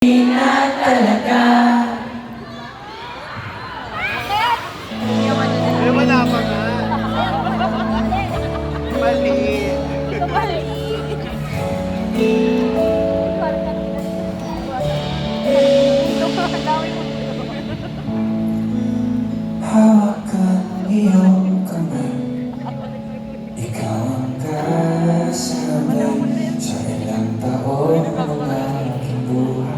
Na talaga. Wala pa nga. Mali. Hawakan iyong kamay, ikaw ang kasabay sa ilang taon ng aking buhay.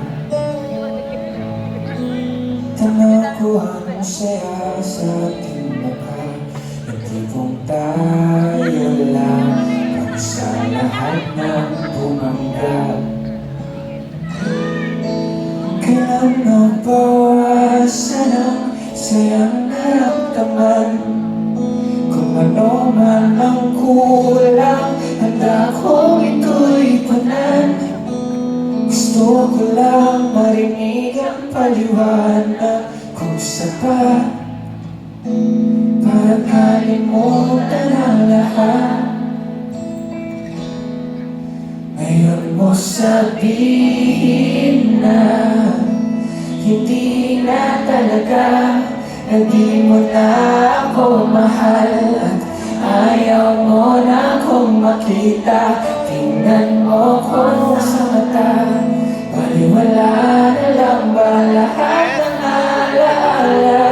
Tanaw ko ang saya sa ating mukha, ng tipong tayo lang ang sa lahat ng bumanggap. Kailan nabawasan ang sayang naramdaman? Kung ano man ang kulang, handa kong ito'y punan. Gusto ko lang marinig ang paliwanag kung sapat para kalimutan ang lahat. Ngayon mo sabihin na hindi na talaga, na di mo na ako mahal, at ayaw mo na akong makita. Tingnan mo ko sa mata, baliwala na lang ba lahat ng alaala?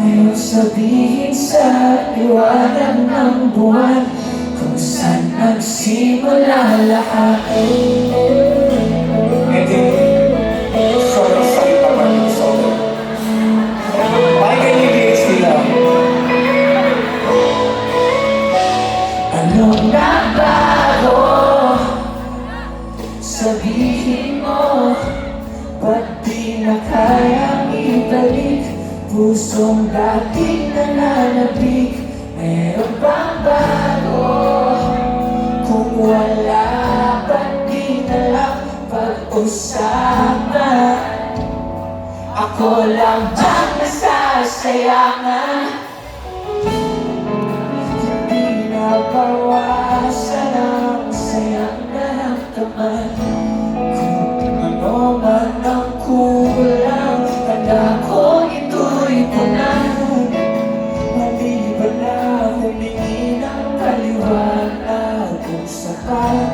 Ngayon sabihin sa liwanag ng buwan kung saan nagsimula lahat. Sobrang sakit naman yung solo. Pakinggan niyo yung lyrics nila. Anong nabago? Sabihin mo, ba't di na kayang ibalik pusong dating nananabik? Meron bang bago? Kung wala, ba't di na lang pag-usapan? Ako lang bang nasasayangan? Hindi na bawasan ang sayang naramdaman. Kung ano man ang kulang, tanda ko ito'y punan. Maliban na humingi ng paliwanag kung sapat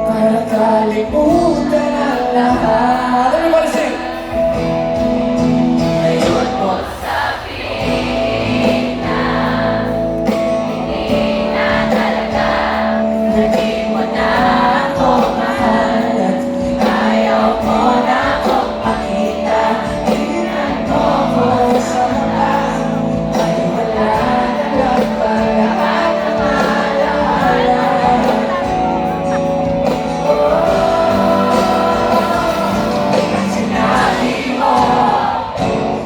para kalimutan ang lahat. Everybody sing! Ngayon mo sabihin na hindi na talaga, na di mo na ako mahal, at ayaw mo na akong makita. Tingnan mo ko sa mata, baliwala na lang ba lahat ng alaala? Sinabi mo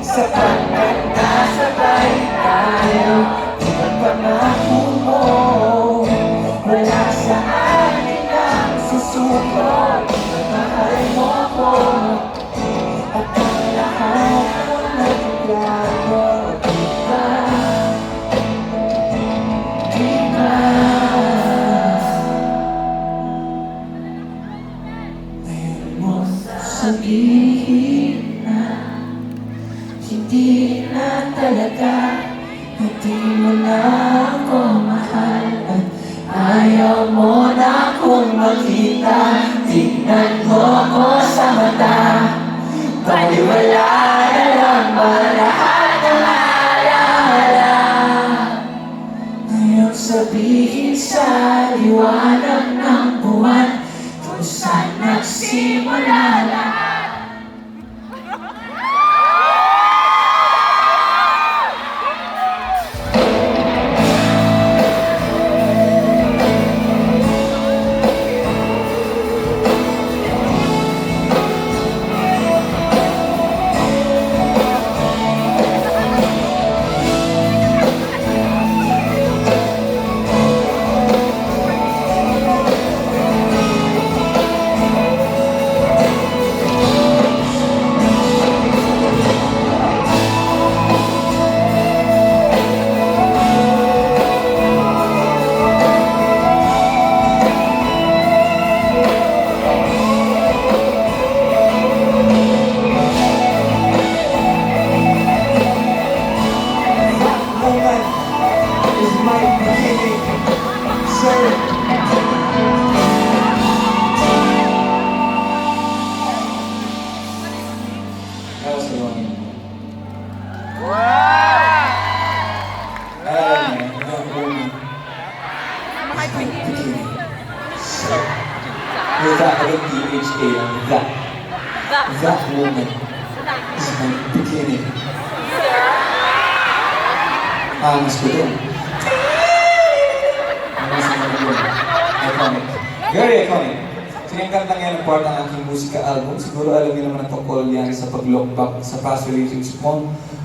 sapat at nasabay tayo, ang pangako mo wala sa akin ang susuko. Mahal mo ko at ang lahat ng nagbago. Di ba? Ngayon mo sabihin na hindi na talaga, na di mo na ako mahal, at ayaw mo na akong makita. Tingnan mo ko sa mata, baliwala na lang ba lahat ng alaala? Ngayon sabihin sa liwanag ng buwan kung saan nagsimula lahat. my beginning. Without the PHA lang. That woman is my beginning. Mas ko dun. Mas ko dun. Iconic. Very iconic. So yung kanta ngayon, part ng aking musika album. Siguro alam niyo naman ang tungkol yan sa pag-look back sa past relationships mo.